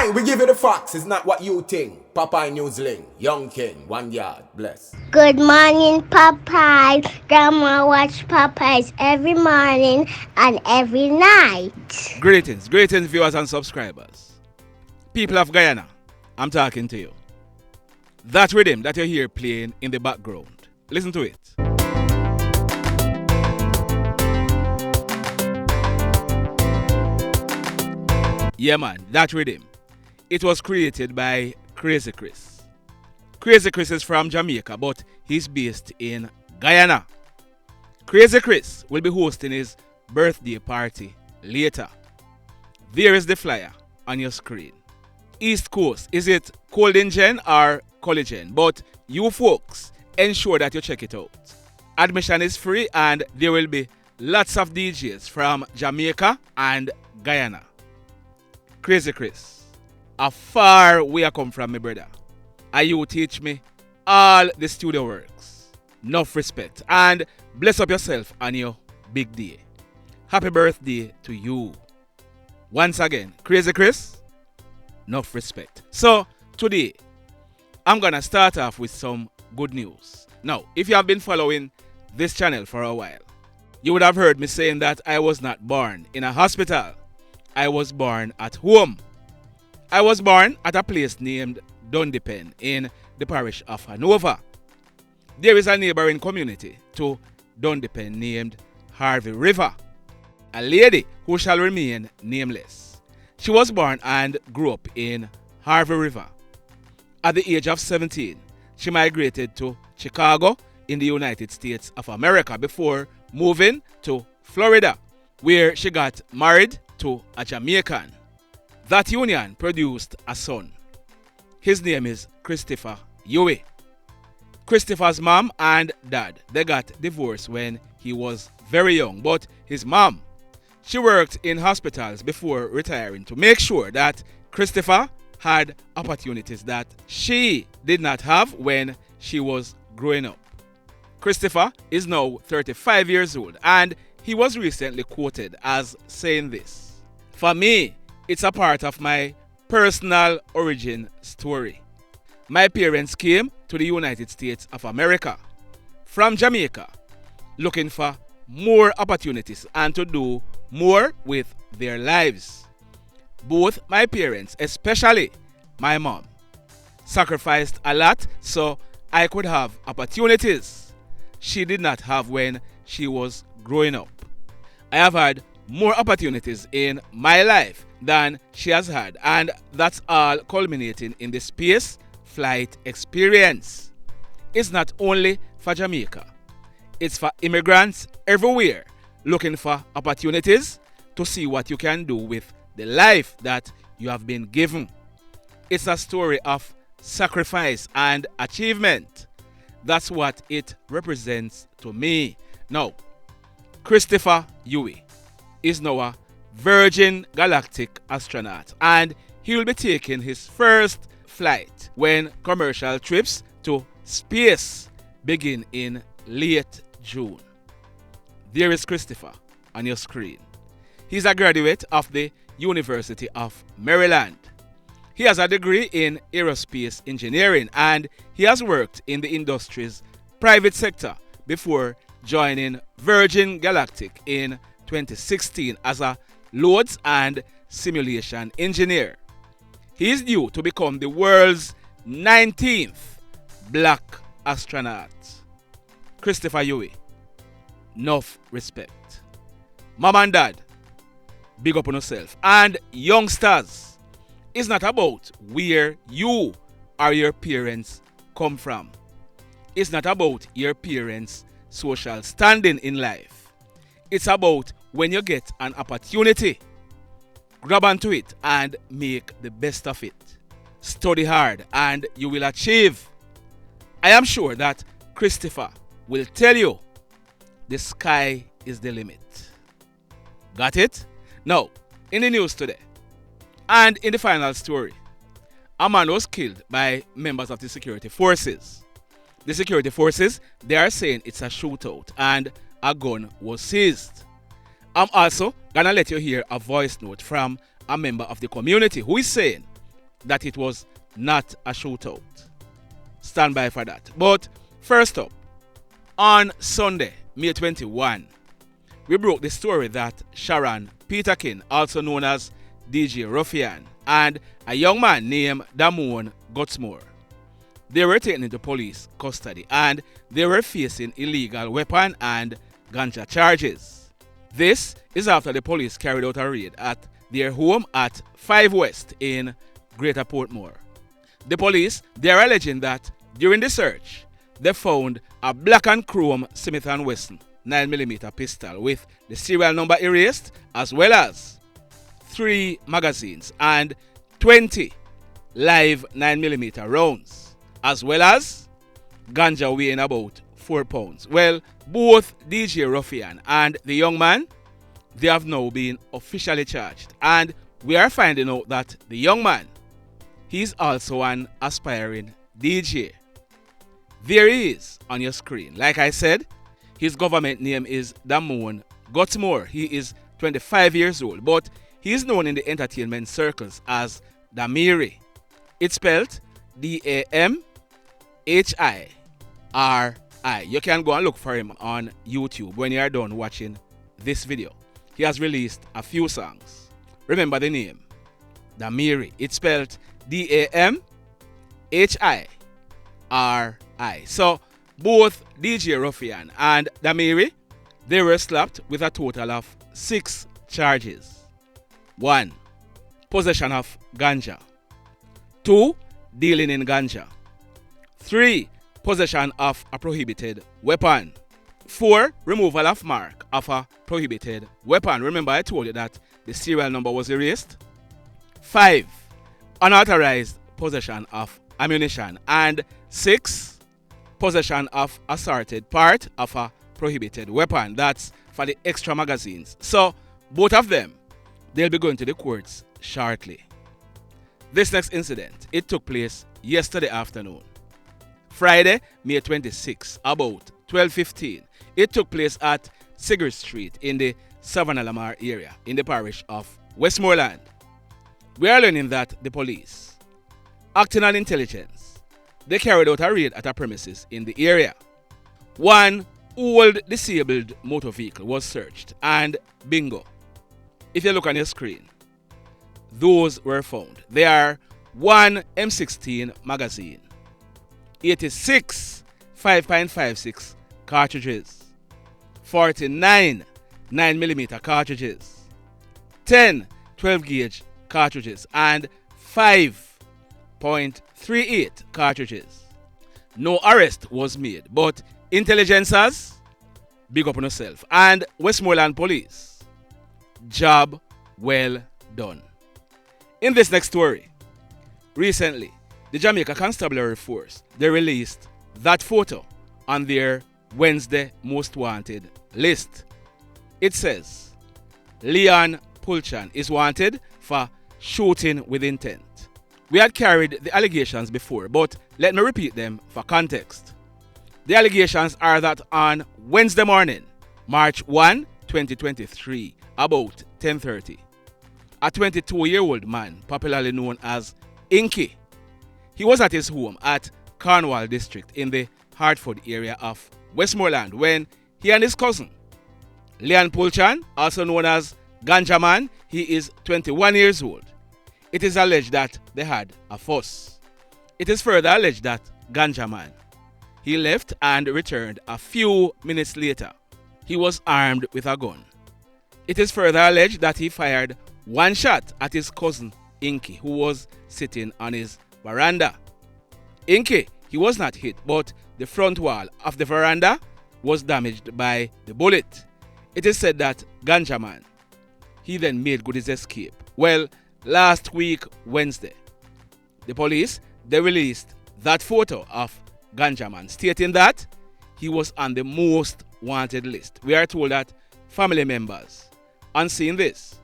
Aye, we give you the facts. It's not what you think. Popeye Newsling, Young King, 1 yard, bless. Good morning, Popeye. Grandma watch Popeyes every morning and every night. Greetings viewers and subscribers. People of Guyana, I'm talking to you. That rhythm that you hear playing in the background, listen to it. Yeah man, that rhythm. It was created by Crazy Chris. Crazy Chris is from Jamaica, but he's based in Guyana. Crazy Chris will be hosting his birthday party later. There is the flyer on your screen. East Coast, is it KlLLED or Collagen? But you folks, ensure that you check it out. Admission is free and there will be lots of DJs from Jamaica and Guyana. Crazy Chris, a far way I come from, my brother. And you teach me all the studio works. Enough respect and bless up yourself on your big day. Happy birthday to you. Once again, Crazy Chris, enough respect. So, today, I'm gonna start off with some good news. Now, if you have been following this channel for a while, you would have heard me saying that I was not born in a hospital. I was born at home. I was born at a place named Dundepen in the parish of Hanover. There is a neighboring community to Dundepen named Harvey River. A lady who shall remain nameless. She was born and grew up in Harvey River. At the age of 17, she migrated to Chicago in the United States of America before moving to Florida, where she got married to a Jamaican. That union produced a son. His name is Christopher Huie. Christopher's mom and dad, they got divorced when he was very young, but his mom, she worked in hospitals before retiring to make sure that Christopher had opportunities that she did not have when she was growing up. Christopher is now 35 years old and he was recently quoted as saying this: "For me, it's a part of my personal origin story. My parents came to the United States of America from Jamaica looking for more opportunities and to do more with their lives. Both my parents, especially my mom, sacrificed a lot so I could have opportunities she did not have when she was growing up. I have had more opportunities in my life than she has had, and that's all culminating in the space flight experience. It's not only for Jamaica, it's for immigrants everywhere looking for opportunities to see what you can do with the life that you have been given. It's a story of sacrifice and achievement. That's what it represents to me." Now, Christopher Huie is now a Virgin Galactic astronaut and he will be taking his first flight when commercial trips to space begin in late June. There is Christopher on your screen. He's a graduate of the University of Maryland. He has a degree in aerospace engineering and he has worked in the industry's private sector before joining Virgin Galactic in 2016 as a loads and simulation engineer. He is due to become the world's 19th black astronaut. Christopher Huie, enough respect. Mom and dad, big up on yourself. And youngsters, it's not about where you or your parents come from. It's not about your parents' social standing in life. It's about when you get an opportunity, grab onto it and make the best of it. Study hard and you will achieve. I am sure that Christopher will tell you the sky is the limit. Got it? Now, in the news today, and in the final story, a man was killed by members of the security forces. The security forces, they are saying it's a shootout and a gun was seized. I'm also gonna let you hear a voice note from a member of the community who is saying that it was not a shootout. Stand by for that. But first up, on Sunday, May 21, we broke the story that Sharon, Peterkin, also known as DJ Ruffian, and a young man named Damone Gutzmore, they were taken into police custody and they were facing illegal weapon and ganja charges. This is after the police carried out a raid at their home at 5 West in Greater Portmore. The police, they are alleging that during the search, they found a black and chrome Smith & Wesson 9mm pistol with the serial number erased, as well as 3 magazines and 20 live 9mm rounds, as well as ganja weighing about 4 pounds. Well, both DJ Ruffian and the young man, they have now been officially charged, and we are finding out that the young man, he's also an aspiring DJ. There he is on your screen. Like I said, his government name is Damone Gutzmore. He is 25 years old, but he is known in the entertainment circles as Dahmiri. It's spelled Damhiri. You can go and look for him on YouTube when you are done watching this video. He has released a few songs. Remember the name, Dahmiri. It's spelled Damhiri. So both DJ Ruffian and Dahmiri, they were slapped with a total of 6 charges. 1. Possession of ganja. 2. Dealing in ganja. 3. Possession of a prohibited weapon. 4. Removal of mark of a prohibited weapon. Remember I told you that the serial number was erased. 5. Unauthorized possession of ammunition. And 6. Possession of assorted part of a prohibited weapon. That's for the extra magazines. So both of them, they'll be going to the courts shortly. This next incident, it took place yesterday afternoon. Friday, May 26, about 12:15. It took place at Seizure Street in the Savannah Lamar area in the parish of Westmoreland. We are learning that the police, acting on intelligence, they carried out a raid at a premises in the area. One old disabled motor vehicle was searched, and bingo, if you look on your screen, those were found. There are 1 M16 magazine, 86 5.56 cartridges, 49 9mm cartridges, 10 12 gauge cartridges, and 5.38 cartridges. No arrest was made, but intelligencers, big up on yourself, and Westmoreland police, job well done. In this next story, recently, the Jamaica Constabulary Force, they released that photo on their Wednesday Most Wanted list. It says, Leon Pulchan is wanted for shooting with intent. We had carried the allegations before, but let me repeat them for context. The allegations are that on Wednesday morning, March 1, 2023, about 10:30, a 22-year-old man, popularly known as Inky, he was at his home at Cornwall District in the Hartford area of Westmoreland when he and his cousin, Leon Pulchan, also known as Ganja Man, he is 21 years old. It is alleged that they had a fuss. It is further alleged that Ganja Man, he left and returned a few minutes later. He was armed with a gun. It is further alleged that he fired 1 shot at his cousin Inky, who was sitting on his veranda. Inky, he was not hit, but the front wall of the veranda was damaged by the bullet. It is said that Ganja Man, he then made good his escape. Well, last week, Wednesday, the police, they released that photo of Ganja Man, stating that he was on the most wanted list. We are told that family members, on seeing this,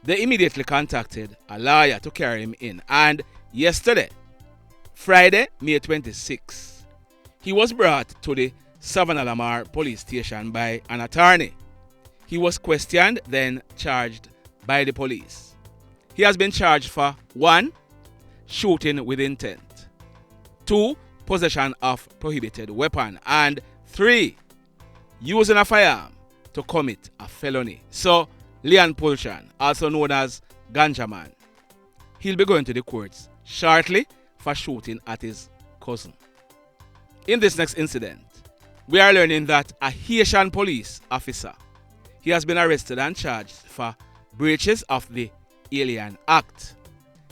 they immediately contacted a lawyer to carry him in. And yesterday, Friday, May 26, he was brought to the Savannah Lamar police station by an attorney. He was questioned, then charged by the police. He has been charged for 1. shooting with intent. 2. Possession of prohibited weapon. And 3. Using a firearm to commit a felony. So, Leon Pulchan, also known as Ganja Man, he'll be going to the courts shortly for shooting at his cousin. In this next incident, we are learning that a Haitian police officer, he has been arrested and charged for breaches of the Alien Act.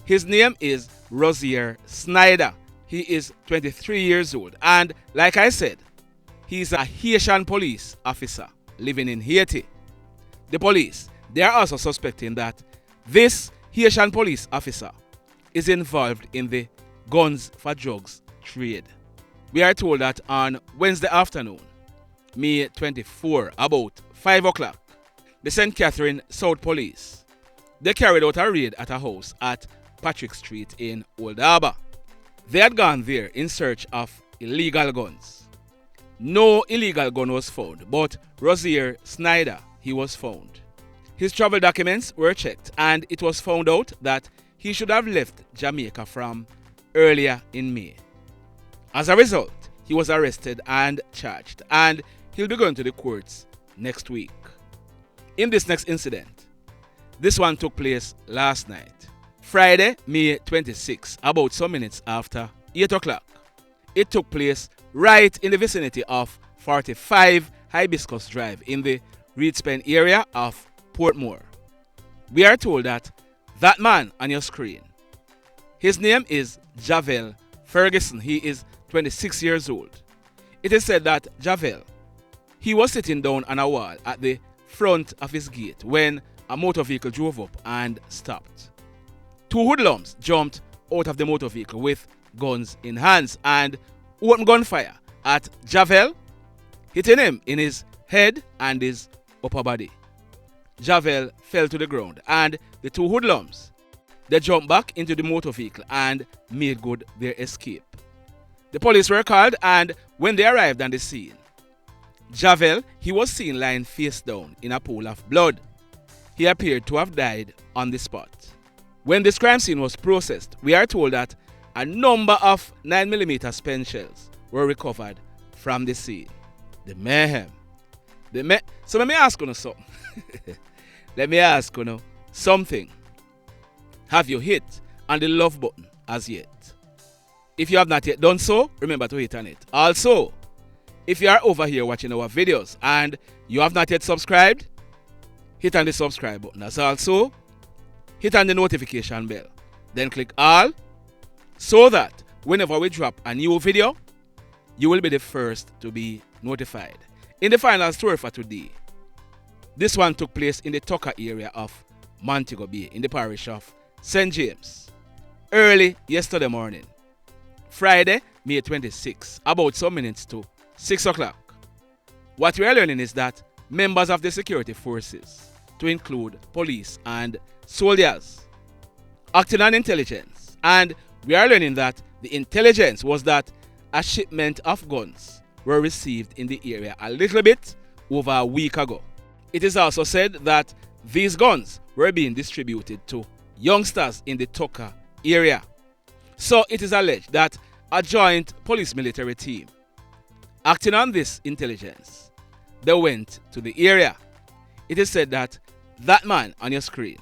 His name is Rosier Schnider. He is 23 years old, and like I said, he's a Haitian police officer living in Haiti. The police, they are also suspecting that this Haitian police officer is involved in the guns for drugs trade. We are told that on Wednesday afternoon, May 24, about 5 o'clock, the St. Catherine South Police, they carried out a raid at a house at Patrick Street in Old Harbour. They had gone there in search of illegal guns. No illegal gun was found, but Rosier Schnider, he was found. His travel documents were checked, and it was found out that he should have left Jamaica from earlier in May. As a result, he was arrested and charged, and he'll be going to the courts next week. In this next incident, this one took place last night, Friday, May 26, about some minutes after 8 o'clock. It took place right in the vicinity of 45 Hibiscus Drive in the Reedspen area of Portmore. We are told that man on your screen, his name is Javel Ferguson. He is 26 years old. It is said that Javel, he was sitting down on a wall at the front of his gate when a motor vehicle drove up and stopped. 2 hoodlums jumped out of the motor vehicle with guns in hands and opened gunfire at Javel, hitting him in his head and his upper body. Javel fell to the ground, and the 2 hoodlums, they jumped back into the motor vehicle and made good their escape. The police were called, and when they arrived on the scene, Javel, he was seen lying face down in a pool of blood. He appeared to have died on the spot. When this crime scene was processed, we are told that a number of 9mm spent shells were recovered from the scene. The mayhem. So let me ask you something. Let me ask you something. Have you hit on the love button as yet? If you have not yet done so, remember to hit on it. Also, if you are over here watching our videos and you have not yet subscribed, hit on the subscribe button. As also, hit on the notification bell. Then click all, so that whenever we drop a new video, you will be the first to be notified. In the final story for today, this one took place in the Tucker area of Montego Bay in the parish of St. James, early yesterday morning, Friday, May 26, about some minutes to 6 o'clock. What we are learning is that members of the security forces, to include police and soldiers, acting on intelligence, and we are learning that the intelligence was that a shipment of guns were received in the area a little bit over a week ago. It is also said that these guns were being distributed to youngsters in the Tucker area. So it is alleged that a joint police military team, acting on this intelligence, they went to the area. It is said that man on your screen,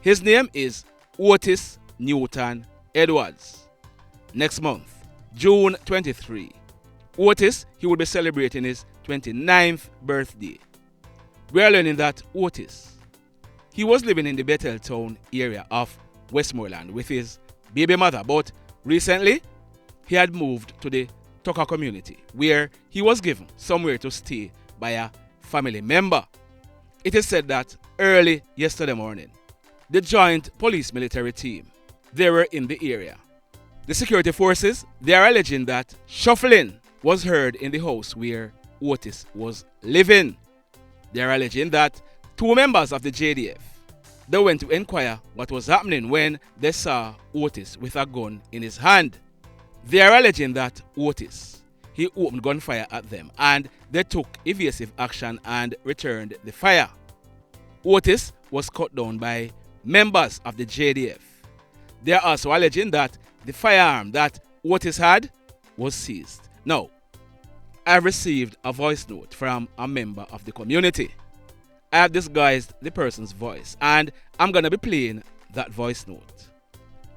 his name is Otis Newton Edwards. Next month, June 23, Otis, he will be celebrating his 29th birthday. We are learning that Otis, he was living in the Betheltown area of Westmoreland with his baby mother, but recently he had moved to the Tucker community where he was given somewhere to stay by a family member. It is said that early yesterday morning, the joint police military team, they were in the area. The security forces, they are alleging that shuffling was heard in the house where Otis was living. They are alleging that 2 members of the JDF, they went to inquire what was happening when they saw Otis with a gun in his hand. They are alleging that Otis, he opened gunfire at them and they took evasive action and returned the fire. Otis was cut down by members of the JDF. They are also alleging that the firearm that Otis had was seized. Now, I received a voice note from a member of the community. I have disguised the person's voice and I'm gonna be playing that voice note.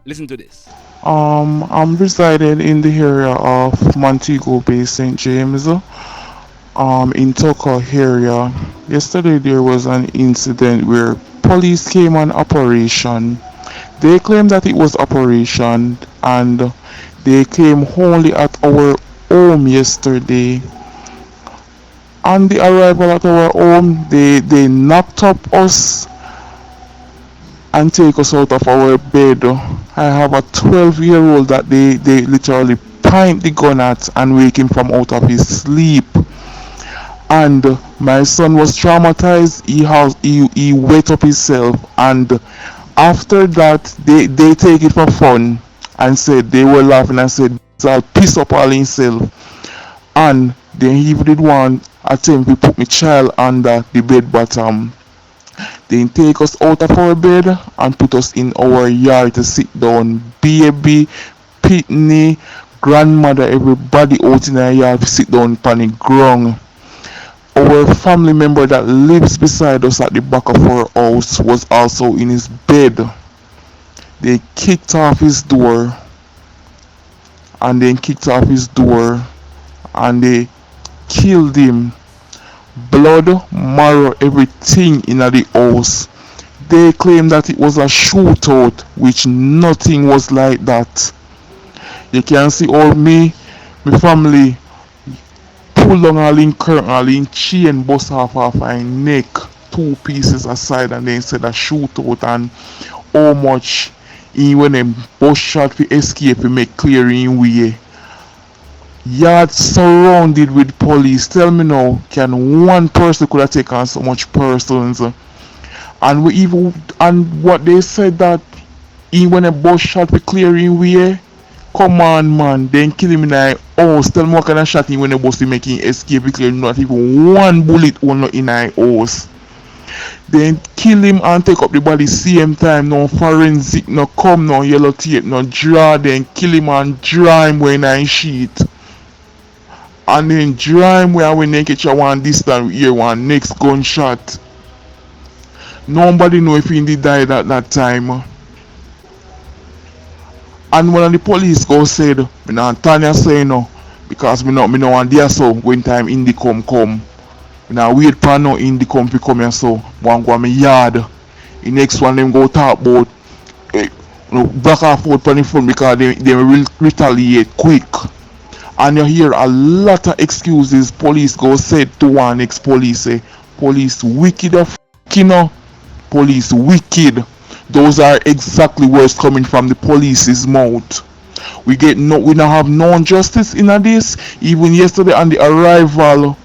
Listen to this. I'm residing in the area of Montego Bay, St. James, in Tucker area. Yesterday there was an incident where police came on operation. They claimed that it was operation and they came only at our home yesterday. On the arrival at our home, they knocked up us and take us out of our bed. I have a 12-year-old that they literally point the gun at and wake him from out of his sleep. And my son was traumatized. He wet up himself, and after that they take it for fun and said they were laughing and said I'll piss up all himself. And then he even did one attempt to put my child under the bed bottom. They take us out of our bed and put us in our yard to sit down. Baby, pitney, grandmother, everybody out in our yard to sit down on the ground. Our family member that lives beside us at the back of our house was also in his bed. They kicked off his door and then kicked off his door and they killed him. Blood, marrow, everything in the house. They claim that it was a shootout, which nothing was like that. You can see all my family pull down all in curtain, all in chain, bust off my neck, 2 pieces aside, and then said a shootout and how much when them bus shot for escape to make clear in Huie. Yard surrounded with police. Tell me now, can one person could have taken so much persons? And we even and what they said that when a bus shot for clearing Huie, come on man, then kill him in the house. Tell me what kind of shot him when the bus is making escape because not even one bullet will in the house. Then kill him and take up the body same time. No forensic, no come, no yellow tape, no draw. Then kill him and draw him when I sheet. And then draw him where we catch one distance we hear one next gunshot. Nobody know if he did die at that time. And one of the police go said, me not Tanya say no, because me no want there so when time Indy come. Me not wait for no Indy come here so. One go me yard. The next one them go talk about back and forth on the phone because they will retaliate quick. And you hear a lot of excuses police go said to one ex-police say, police wicked of police wicked. Those are exactly words coming from the police's mouth. We don't have no justice in this. Even yesterday on the arrival,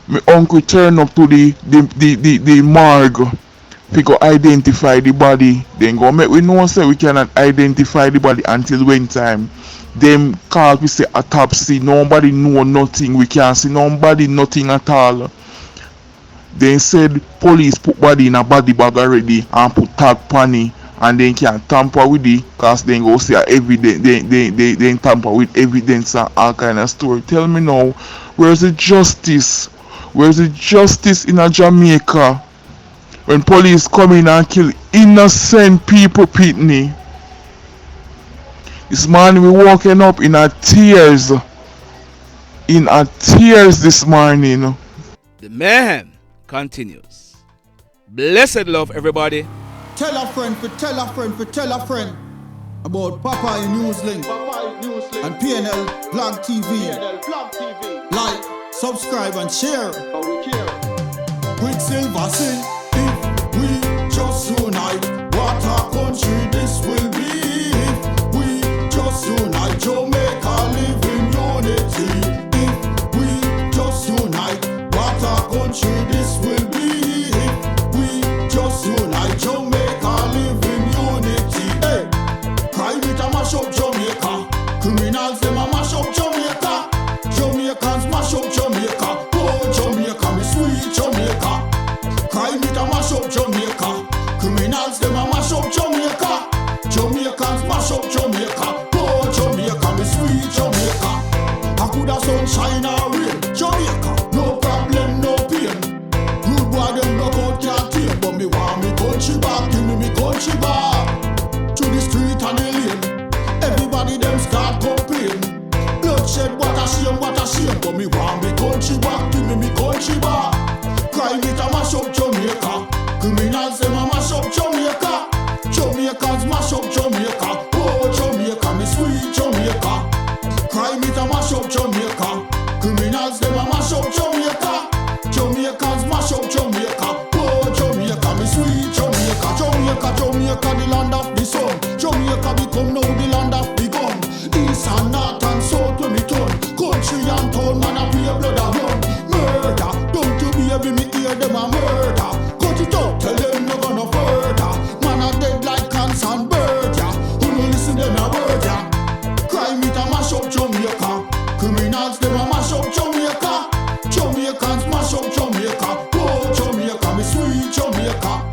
my uncle turned up to the morgue. We go identify the body. Then go make we know say we cannot identify the body until when time. Them call we say autopsy. Nobody know nothing. We can't see nobody nothing at all. They said police put body in a body bag already and put tag panny and they can tamper with it because they go see evidence. They tamper with evidence and all kind of story. Tell me now, where's the justice? Where's the justice in a Jamaica when police come in and kill innocent people, Pitney? This morning we walking up in a tears this morning. The mayhem continues. Blessed love, everybody. Tell a friend for tell a friend for tell a friend about Papa in Newslink and PNL Blog TV. Like, subscribe and share. Quicksilver sing if we just unite. What a country this will be if we just unite. Jamaica live in unity. If we just unite. What a country this will be if we just unite. Jamaica live in unity. Hey, crime it a mash up Jamaica. Criminals them a mash up Jamaica. Jamaicans mash up Jamaica. Oh Jamaica, me sweet Jamaica. Crime it a mash up Jamaica. Criminals them a mash up Jamaica. Jamaica criminals, them a mash up Jamaica. Jamaicans mash up Jamaica. Oh, Jamaica, me sweet Jamaica.